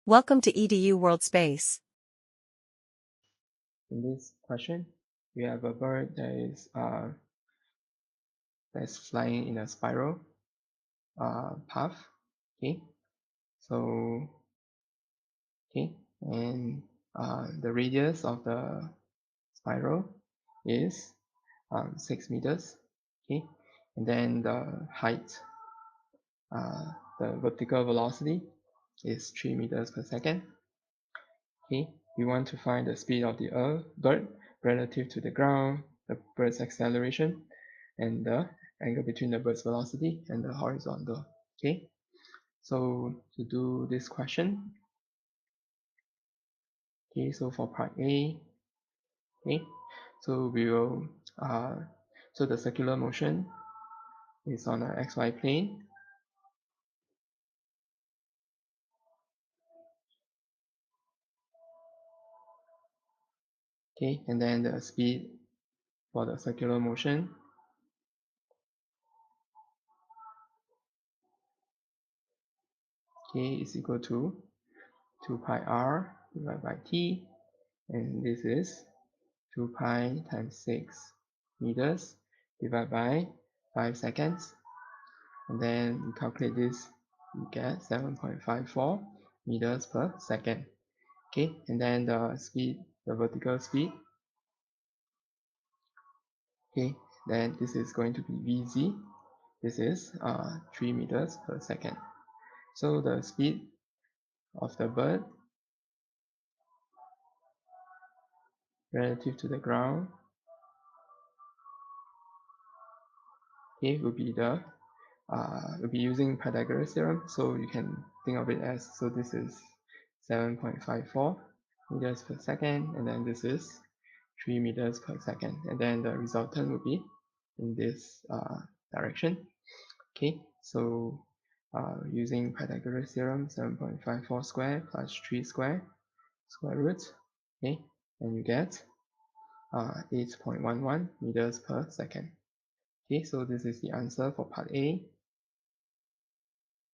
Welcome to EDU World Space. In this question, we have a bird that is that's flying in a spiral path. Okay, so and the radius of the spiral is 6 meters. Okay, and then the height, the vertical velocity is 3 meters per second. Okay, we want to find the speed of the bird relative to the ground, the bird's acceleration, and the angle between the bird's velocity and the horizontal. Okay, so to do this question, okay, so for part A, okay, so we will so the circular motion is on a xy plane. Okay, and then the speed for the circular motion is equal to 2 pi r divided by t, and this is 2 pi times 6 meters divided by 5 seconds, and then we calculate this, you get 7.54 meters per second. Okay, and then the speed, the vertical speed, okay, then this is going to be vz. This is 3 meters per second. So the speed of the bird relative to the ground, okay, will be we'll be using Pythagoras theorem, so you can think of it as, so this is 7.54 meters per second, and then this is 3 meters per second, and then the resultant will be in this direction. Okay, so using Pythagoras theorem, 7.54 square plus 3 square root, okay, and you get 8.11 meters per second. Okay, so this is the answer for part A.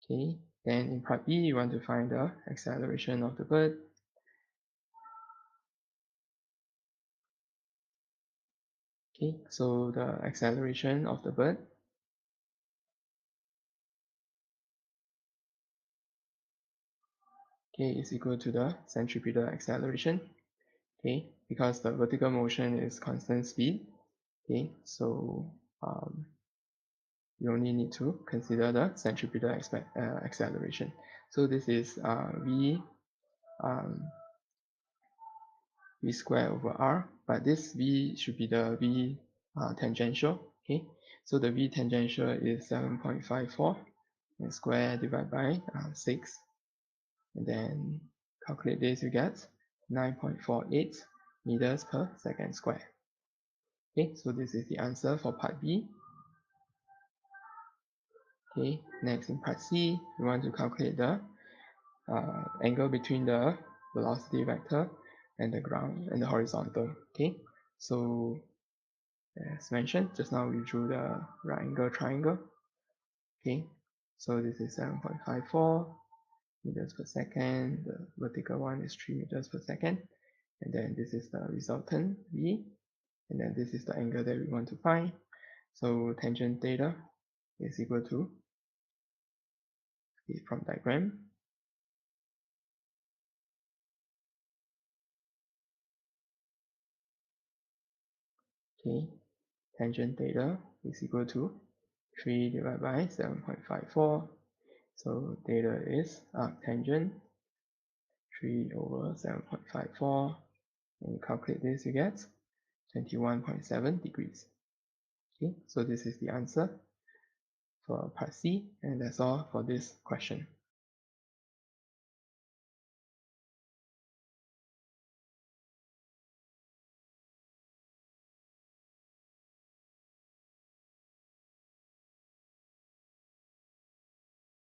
Okay, then in part B, you want to find the acceleration of the bird. Okay, so the acceleration of the bird is equal to the centripetal acceleration. Okay, because the vertical motion is constant speed. Okay, so you only need to consider the centripetal acceleration. So this is v square over r, but this v should be the v tangential. Okay, so the v tangential is 7.54 and square divided by 6, and then calculate this, you get 9.48 meters per second square. Okay, so this is the answer for part B. Okay, next in part C, we want to calculate the angle between the velocity vector and the ground and the horizontal. Okay, so as mentioned just now, we drew the right angle triangle. Okay, so this is 7.54 meters per second, the vertical one is 3 meters per second, and then this is the resultant v, and then this is the angle that we want to find. So tangent theta is equal to, from diagram, okay, tangent theta is equal to 3 divided by 7.54, so theta is tangent 3 over 7.54, and you calculate this, you get 21.7 degrees. Okay, so this is the answer for part C, and that's all for this question.